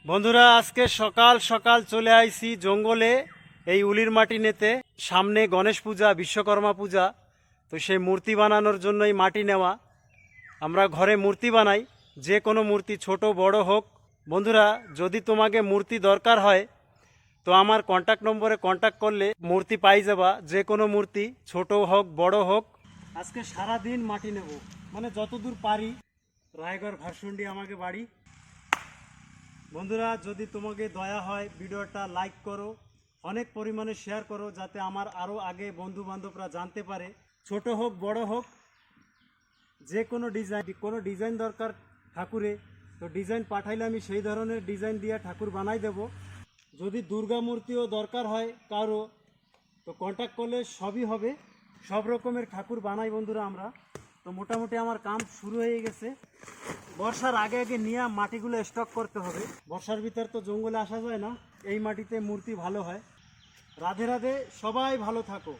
বন্ধুরা আজকে সকাল সকাল চলে আইছি জঙ্গলে এই উলির মাটি নিতে। সামনে গণেশ পূজা, বিশ্বকর্মা পূজা, তো সেই মূর্তি বানানোর জন্যই মাটি নেওয়া। আমরা ঘরে মূর্তি বানাই, যে কোনো মূর্তি ছোট বড় হোক। বন্ধুরা যদি তোমাকে মূর্তি দরকার হয় তো আমার কন্ট্যাক্ট নম্বরে কন্ট্যাক্ট করলে মূর্তি পাই যাবা, যে কোনো মূর্তি ছোট হোক বড় হোক। আজকে সারা দিন মাটি নেব, মানে যতদূর পারি। রায়গড় ভার্সুন্ডি আমাকে বাড়ি। বন্ধুরা যদি তোমাকে দয়া হয় ভিডিওটা লাইক করো, অনেক পরিমাণে শেয়ার করো, যাতে আমার আরও আগে বন্ধু বান্ধবরা জানতে পারে। ছোট হোক বড় হোক, যে কোনো ডিজাইন দরকার ঠাকুরে, তো ডিজাইন পাঠাইলে আমি সেই ধরনের ডিজাইন দিয়ে ঠাকুর বানাই দেব। যদি দুর্গা মূর্তিও দরকার হয় কারো, তো কন্ট্যাক্ট করলে সবই হবে। সব রকমের ঠাকুর বানাই বন্ধুরা আমরা। তো মোটামুটি আমার কাম শুরু হয়ে গেছে। বর্ষার আগে আগে নিয়ে মাটিগুলো স্টক করতে হবে। বর্ষার ভিতর তো জঙ্গলে আসা যায় না, এই মাটিতে মূর্তি ভালো হয়। রাধে রাধে, সবাই ভালো থাকো।